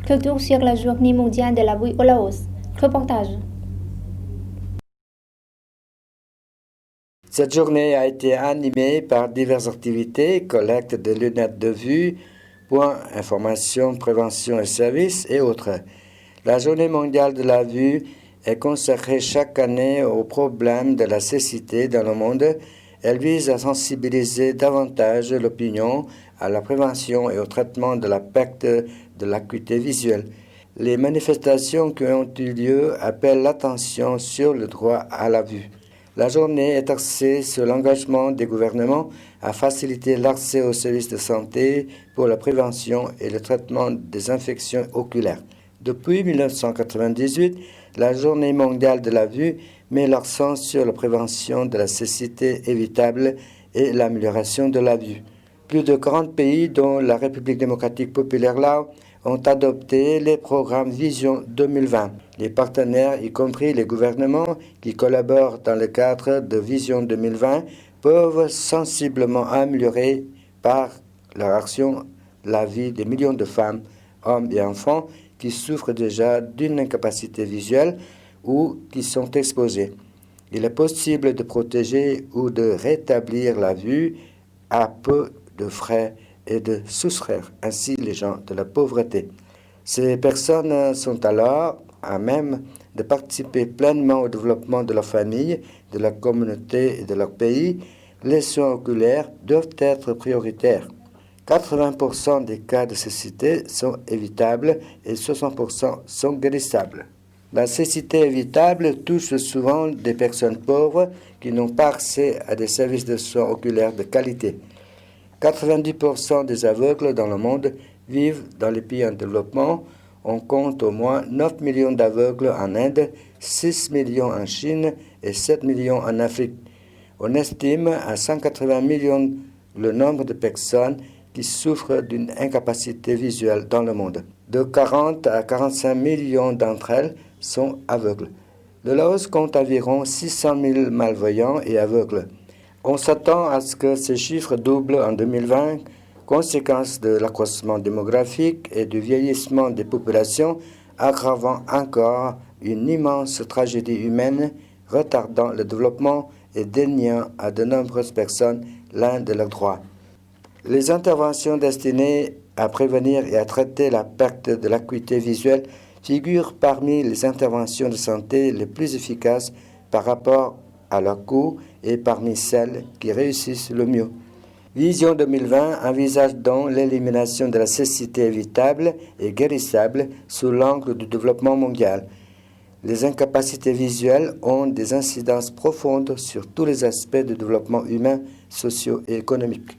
Culture sur la journée mondiale de la vue au Laos. Reportage. Cette journée a été animée par diverses activités, collecte de lunettes de vue, points, information, prévention et services et autres. La journée mondiale de la vue est consacrée chaque année aux problèmes de la cécité dans le monde. Elle vise à sensibiliser davantage l'opinion à la prévention et au traitement de la perte de l'acuité visuelle. Les manifestations qui ont eu lieu appellent l'attention sur le droit à la vue. La journée est axée sur l'engagement des gouvernements à faciliter l'accès aux services de santé pour la prévention et le traitement des infections oculaires. Depuis 1998, la Journée mondiale de la vue met l'accent sur la prévention de la cécité évitable et l'amélioration de la vue. Plus de 40 pays, dont la République démocratique populaire Laos, ont adopté les programmes Vision 2020. Les partenaires, y compris les gouvernements qui collaborent dans le cadre de Vision 2020, peuvent sensiblement améliorer par leur action la vie des millions de femmes, hommes et enfants qui souffrent déjà d'une incapacité visuelle ou qui sont exposés. Il est possible de protéger ou de rétablir la vue à peu de frais et de soustraire ainsi les gens de la pauvreté. Ces personnes sont alors à même de participer pleinement au développement de leur famille, de leur communauté et de leur pays. Les soins oculaires doivent être prioritaires. 80% des cas de cécité sont évitables et 60% sont guérissables. La cécité évitable touche souvent des personnes pauvres qui n'ont pas accès à des services de soins oculaires de qualité. 90% des aveugles dans le monde vivent dans les pays en développement. On compte au moins 9 millions d'aveugles en Inde, 6 millions en Chine et 7 millions en Afrique. On estime à 180 millions le nombre de personnes qui souffrent d'une incapacité visuelle dans le monde. De 40 à 45 millions d'entre elles sont aveugles. Le Laos compte environ 600 000 malvoyants et aveugles. On s'attend à ce que ces chiffres doublent en 2020, conséquence de l'accroissement démographique et du vieillissement des populations, aggravant encore une immense tragédie humaine, retardant le développement et déniant à de nombreuses personnes l'un de leurs droits. Les interventions destinées à prévenir et à traiter la perte de l'acuité visuelle figurent parmi les interventions de santé les plus efficaces par rapport à leur coût et parmi celles qui réussissent le mieux. Vision 2020 envisage donc l'élimination de la cécité évitable et guérissable sous l'angle du développement mondial. Les incapacités visuelles ont des incidences profondes sur tous les aspects du développement humain, socio et économique.